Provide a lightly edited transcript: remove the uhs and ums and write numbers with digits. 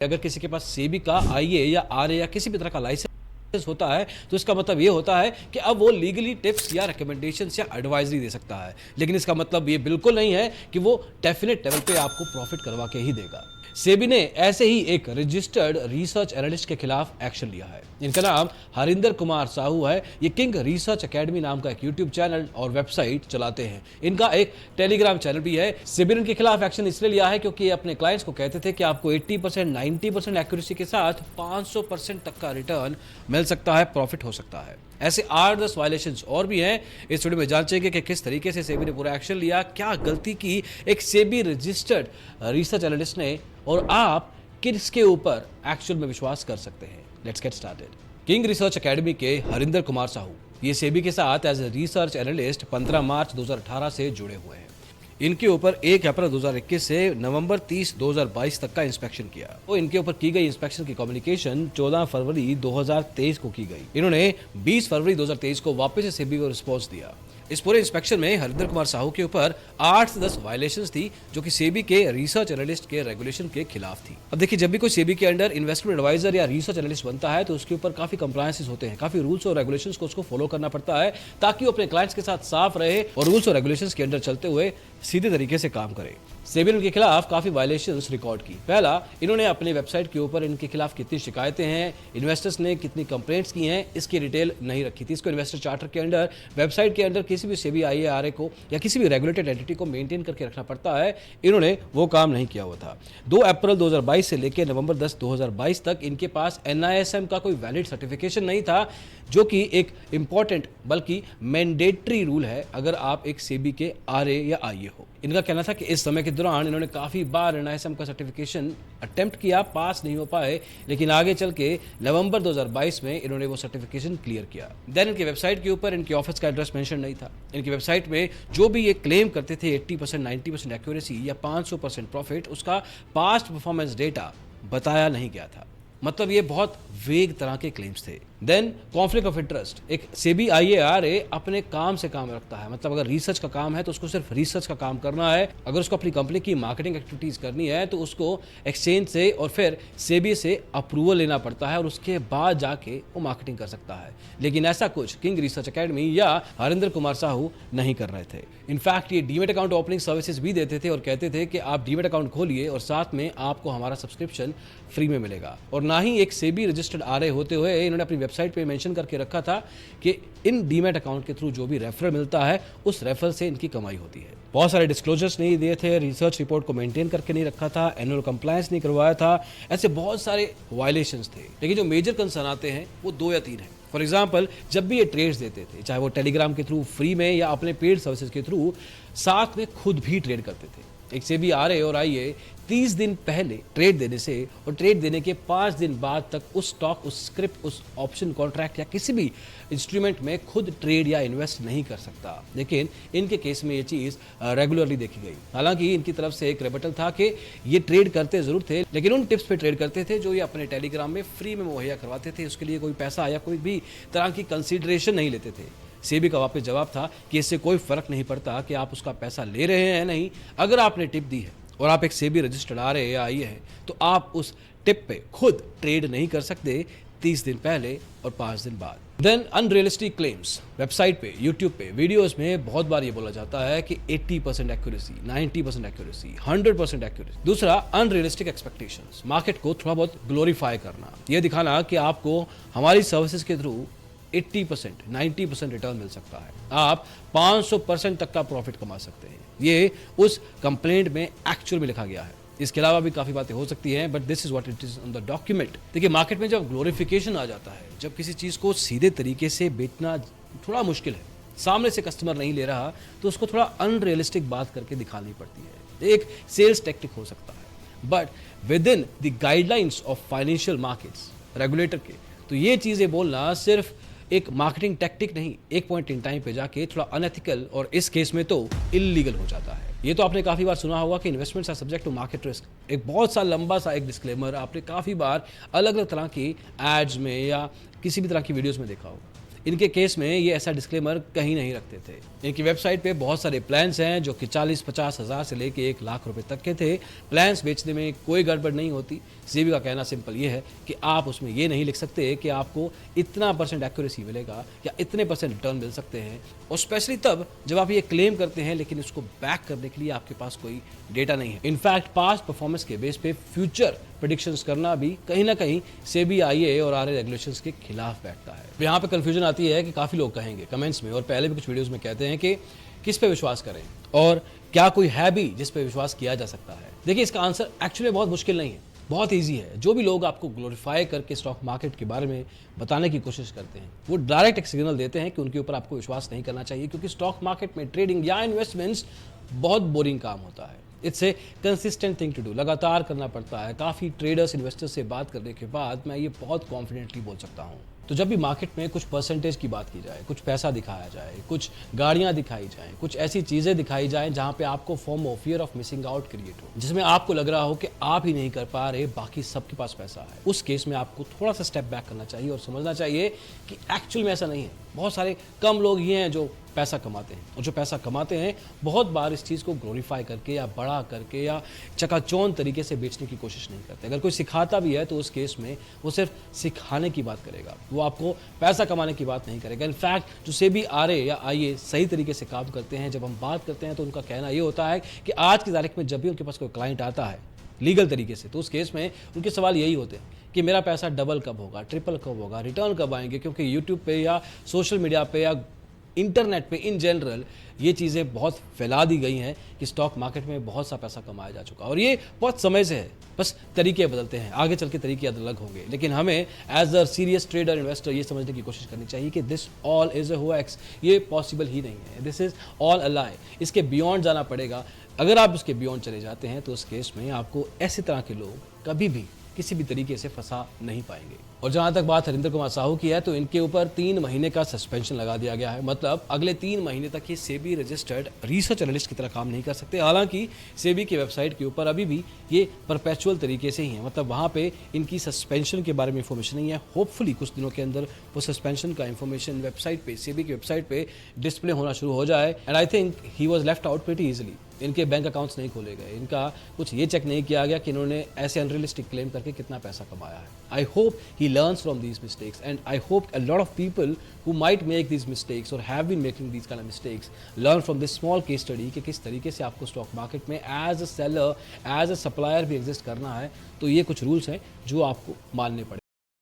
अगर किसी के पास सेबी का आईए या आरए या किसी भी तरह का लाइसेंस होता है तो इसका मतलब ये होता है कि अब वो लीगली टिप्स या रिकमेंडेशंस या एडवाइजरी दे सकता है। लेकिन इसका मतलब ये बिल्कुल नहीं है कि वो डेफिनेट लेवल पे आपको प्रॉफिट करवा के ही देगा। सेबी ने ऐसे ही एक रजिस्टर्ड रिसर्च एनालिस्ट के खिलाफ एक्शन लिया है। इनका नाम हरिंदर कुमार साहू है। ये किंग रिसर्च एकेडमी नाम का एक यूट्यूब चैनल और वेबसाइट चलाते हैं। इनका एक टेलीग्राम चैनल भी है। सेबी ने इनके खिलाफ एक्शन इसलिए लिया है क्योंकि ये अपने क्लाइंट्स को कहते थे कि आपको 80% 90% एक्यूरेसी के साथ 500% तक का रिटर्न मिल सकता है, प्रॉफिट हो सकता है। ऐसे 8-10 वायलेशंस और भी हैं। इस वीडियो में जांचेंगे कि किस तरीके से सेबी ने पूरा एक्शन लिया, क्या गलती की एक सेबी रजिस्टर्ड रिसर्च एनालिस्ट ने, और आप किसके ऊपर एक्चुअल में विश्वास कर सकते हैं। Let's get started. King research academy के हरिंदर कुमार साहू ये सेबी के साथ एज ए रिसर्च एनालिस्ट 15 मार्च 2018 से जुड़े हुए हैं। इनके ऊपर 1 अप्रैल 2021 से नवंबर 30, 2022 तक का इंस्पेक्शन किया। तो इनके ऊपर की गई इंस्पेक्शन की कम्युनिकेशन 14 फरवरी 2023 को की गई। इन्होंने 20 फरवरी 2023 को वापस से सेबी को रिस्पॉन्स दिया। इस पूरे इंस्पेक्शन में हरिंदर कुमार साहू के ऊपर 8 से 10 वायलेशंस थी जो कि सेबी के रिसर्च एनालिस्ट के रेगुलेशन के खिलाफ थी। अब देखिए, जब भी कोई सेबी के अंडर इन्वेस्टमेंट एडवाइजर या रिसर्च एनालिस्ट बनता है तो उसके ऊपर काफी कंप्लायंसेस होते हैं, काफी रूल्स और रेगुलेशंस को उसको फॉलो करना पड़ता है ताकि वो अपने क्लाइंट्स के साथ साफ रहे और रूल्स और रेगुलेशंस के अंडर चलते हुए सीधे तरीके से काम करे। सेबी ने इनके खिलाफ काफी वायलेशंस रिकॉर्ड की। पहला, इन्होंने अपने वेबसाइट के ऊपर इनके खिलाफ कितनी शिकायतें हैं, इन्वेस्टर्स ने कितनी कंप्लेंट्स की हैं, इसकी डिटेल नहीं रखी थी। इसको इन्वेस्टर चार्टर के अंडर, वेबसाइट के अंडर किसी भी सेबी आईएआरए को या किसी भी रेगुलेटेड एंटिटी को मेंटेन करके रखना पड़ता है। इन्होंने वो काम नहीं किया हुआ था। 2 अप्रैल 2022 से लेकर नवंबर 10, 2022 तक इनके पास एनआईएसएम का कोई वैलिड सर्टिफिकेशन नहीं था, जो कि एक इंपॉर्टेंट बल्कि मैंडेटरी रूल है अगर आप एक सेबी के आरए या आईए हो। इनका कहना था कि इस समय के दौरान इन्होंने काफी बार एनआईएसएम का सर्टिफिकेशन अटेम्प्ट किया, पास नहीं हो पाए, लेकिन आगे चल के नवंबर 2022 में इन्होंने वो सर्टिफिकेशन क्लियर किया। देन इनकी वेबसाइट के ऊपर इनके ऑफिस का एड्रेस मेंशन नहीं था। इनकी वेबसाइट में जो भी ये क्लेम करते थे 80%, 90% एक्यूरेसी या 500% प्रॉफिट, उसका पास्ट परफॉर्मेंस डेटा बताया नहीं गया था। मतलब ये बहुत वेग तरह के क्लेम्स थे। Then conflict of interest. एक सेबी आईएआरए अपने काम से काम रखता है, मतलब अगर रिसर्च का काम है तो उसको सिर्फ रिसर्च का काम करना है। अगर उसको अपनी कंपनी की मार्केटिंग एक्टिविटीज करनी है तो उसको एक्सचेंज से और फिर सेबी से अप्रूवल लेना पड़ता है और उसके बाद जाके वो मार्केटिंग कर सकता है। लेकिन ऐसा कुछ किंग रिसर्च एकेडमी या हरिंदर कुमार साहू नहीं कर रहे थे। इनफैक्ट ये डीमेट अकाउंट ओपनिंग सर्विसेज भी देते थे और कहते थे कि आप डीमेट अकाउंट खोलिए और साथ में आपको हमारा सब्सक्रिप्शन फ्री में मिलेगा। और ना ही एक सेबी रजिस्टर्ड आरए होते हुए इन्होंने अपनी वेबसाइट पे मेंशन करके रखा था कि इन डीमेट अकाउंट के थ्रू जो भी रेफरल मिलता है उस रेफरल से इनकी कमाई होती है। बहुत सारे डिस्क्लोजर्स नहीं दिए थे, रिसर्च रिपोर्ट को मेंटेन करके नहीं रखा था, एनुअल कंप्लायंस नहीं करवाया था। ऐसे बहुत सारे वायलेशंस थे। लेकिन जो मेजर कंसर्न आते हैं वो 2 या 3 हैं। फॉर एग्जाम्पल, जब भी ये ट्रेड्स देते थे, चाहे वो टेलीग्राम के थ्रू फ्री में या अपने पेड सर्विसेज के थ्रू, साथ में खुद भी ट्रेड करते थे। एक सेबी आरए और आईए 30 दिन पहले ट्रेड देने से और ट्रेड देने के 5 दिन बाद तक उस स्टॉक, उस स्क्रिप्ट, उस ऑप्शन कॉन्ट्रैक्ट या किसी भी इंस्ट्रूमेंट में खुद ट्रेड या इन्वेस्ट नहीं कर सकता। लेकिन इनके केस में ये चीज़ रेगुलरली देखी गई। हालांकि इनकी तरफ से एक रेबटल था कि ये ट्रेड करते जरूर थे, लेकिन उन टिप्स पे ट्रेड करते थे जो ये अपने टेलीग्राम में फ्री में मुहैया करवाते थे। उसके लिए कोई पैसा या कोई भी तरह की कंसिडरेशन नहीं लेते थे। सेबी का वापस जवाब था कि इससे कोई फर्क नहीं पड़ता कि आप उसका पैसा ले रहे हैं नहीं। अगर आपने टिप दी है और आप एक सेबी रजिस्टर्ड आरए या आईए हैं तो आप उस टिप पे खुद ट्रेड नहीं कर सकते 30 दिन पहले और 5 दिन बाद। Then unrealistic claims. वेबसाइट पे, यूट्यूब पे, वीडियोस में बहुत बार ये बोला जाता है कि 80% एक्यूरेसी, 90% एक्यूरेसी, 100% एक्यूरेसी। दूसरा, अनरियलिस्टिक एक्सपेक्टेशंस। मार्केट को थोड़ा बहुत ग्लोरीफाई करना, ये दिखाना कि आपको हमारी सर्विसेज के थ्रू 80%, 90% रिटर्न मिल सकता है, आप 500% तक का प्रॉफिट कमा सकते हैं। ये उस कंप्लेंट में एक्चुअल में लिखा गया है। इसके अलावा भी काफ़ी बातें हो सकती हैं, but this is what it is on the document. देखिए, मार्केट में जब ग्लोरिफिकेशन आ जाता है, जब किसी चीज़ को सीधे तरीके से बेचना थोड़ा मुश्किल है, सामने से कस्टमर नहीं ले रहा, तो उसको थोड़ा अनरियलिस्टिक बात करके दिखानी पड़ती है। एक सेल्स टेक्टिक हो सकता है, but with in the guidelines of financial markets, regulator के, तो ये चीज़ें बोलना सिर्फ एक मार्केटिंग टैक्टिक नहीं, एक पॉइंट इन टाइम पे जाके थोड़ा अनएथिकल और इस केस में तो इल्लीगल हो जाता है। ये तो आपने काफ़ी बार सुना होगा कि investments are subject to market risk. एक बहुत सा लंबा सा एक डिस्क्लेमर आपने काफ़ी बार अलग अलग तरह की एड्स में या किसी भी तरह की वीडियोस में देखा होगा। इनके केस में ये ऐसा डिस्क्लेमर कहीं नहीं रखते थे। इनकी वेबसाइट पे बहुत सारे प्लान्स हैं जो कि 40-50 हज़ार से लेके 1 लाख रुपए तक के थे। प्लान्स बेचने में कोई गड़बड़ नहीं होती। सेबी का कहना सिंपल ये है कि आप उसमें ये नहीं लिख सकते कि आपको इतना % एक्यूरेसी मिलेगा या इतने % रिटर्न मिल सकते हैं, और स्पेशली तब जब आप ये क्लेम करते हैं लेकिन उसको बैक करने के लिए आपके पास कोई डेटा नहीं है। इनफैक्ट पास्ट परफॉर्मेंस के बेस पे फ्यूचर प्रेडिक्शंस करना भी कहीं ना कहीं सेबी आईए और आरए रेगुलेशंस के खिलाफ बैठता है। यहाँ पे कंफ्यूजन आती है कि काफ़ी लोग कहेंगे कमेंट्स में और पहले भी कुछ वीडियोस में कहते हैं कि किस पे विश्वास करें और क्या कोई है भी जिस पे विश्वास किया जा सकता है। देखिए, इसका आंसर एक्चुअली बहुत मुश्किल नहीं है, बहुत ईजी है। जो भी लोग आपको ग्लोरीफाई करके स्टॉक मार्केट के बारे में बताने की कोशिश करते हैं वो डायरेक्ट एक सिग्नल देते हैं कि उनके ऊपर आपको विश्वास नहीं करना चाहिए, क्योंकि स्टॉक मार्केट में ट्रेडिंग या इन्वेस्टमेंट्स बहुत बोरिंग काम होता है। It's a consistent thing to do, लगातार करना पड़ता है। काफ़ी ट्रेडर्स इन्वेस्टर्स से बात करने के बाद मैं ये बहुत कॉन्फिडेंटली बोल सकता हूँ। तो जब भी मार्केट में कुछ परसेंटेज की बात की जाए, कुछ पैसा दिखाया जाए, कुछ गाड़ियां दिखाई जाएं, कुछ ऐसी चीज़ें दिखाई जाएं जहां पे आपको form of fear of missing out create हो, जिसमें आपको लग रहा हो कि आप ही नहीं कर पा रहे, बाकी सबके पास पैसा है, उस केस में आपको थोड़ा सा स्टेप बैक करना चाहिए और समझना चाहिए कि एक्चुअल में ऐसा नहीं है। बहुत सारे कम लोग ये हैं जो पैसा कमाते हैं, और जो पैसा कमाते हैं बहुत बार इस चीज़ को ग्लोरीफाई करके या बड़ा करके या चकाचौंध तरीके से बेचने की कोशिश नहीं करते। अगर कोई सिखाता भी है तो उस केस में वो सिर्फ सिखाने की बात करेगा, वो आपको पैसा कमाने की बात नहीं करेगा। इनफैक्ट जो सेबी आरए या आईए सही तरीके से काम करते हैं, जब हम बात करते हैं तो उनका कहना ये होता है कि आज की तारीख में जब भी उनके पास कोई क्लाइंट आता है लीगल तरीके से, तो उस केस में उनके सवाल यही होते हैं कि मेरा पैसा डबल कब होगा, ट्रिपल कब होगा, रिटर्न कब आएंगे, क्योंकि यूट्यूब पे या सोशल मीडिया पे या इंटरनेट पे इन जनरल ये चीज़ें बहुत फैला दी गई हैं कि स्टॉक मार्केट में बहुत सा पैसा कमाया जा चुका है, और ये बहुत समय से है। बस तरीके बदलते हैं, आगे चल के तरीके अलग होंगे, लेकिन हमें as a serious trader investor ये समझने की कोशिश करनी चाहिए कि this all is a hoax, ये पॉसिबल ही नहीं है, this is all a lie. इसके बियॉन्ड जाना पड़ेगा। अगर आप इसके बियॉन्ड चले जाते हैं तो उस केस में आपको ऐसी तरह के लोग कभी भी किसी भी तरीके से फंसा नहीं पाएंगे। और जहां तक बात हरिंदर कुमार साहू की है तो इनके ऊपर 3 महीने का सस्पेंशन लगा दिया गया है। मतलब अगले 3 महीने तक ये सेबी रजिस्टर्ड रिसर्च एनालिस्ट की तरह काम नहीं कर सकते। हालांकि सेबी की वेबसाइट के ऊपर अभी भी ये परपेचुअल तरीके से ही है, मतलब वहां पे इनकी सस्पेंशन के बारे में इंफॉर्मेशन नहीं है। होपफुली कुछ दिनों के अंदर वो सस्पेंशन का इंफॉर्मेशन वेबसाइट पे, सेबी की वेबसाइट पे डिस्प्ले होना शुरू हो जाए। And I think he was left out pretty easily. इनके बैंक अकाउंट्स नहीं खोले गए, इनका कुछ ये चेक नहीं किया गया कि इन्होंने ऐसे अनरियलिस्टिक क्लेम करके कितना पैसा कमाया है। I hope he learns from these mistakes and I hope a lot of people who might make these mistakes or have been making these kind of mistakes learn from this small case study कि किस तरीके से आपको stock market में as a seller, as a supplier भी exist करना है। तो ये कुछ रूल्स हैं जो आपको मानने पड़ेंगे।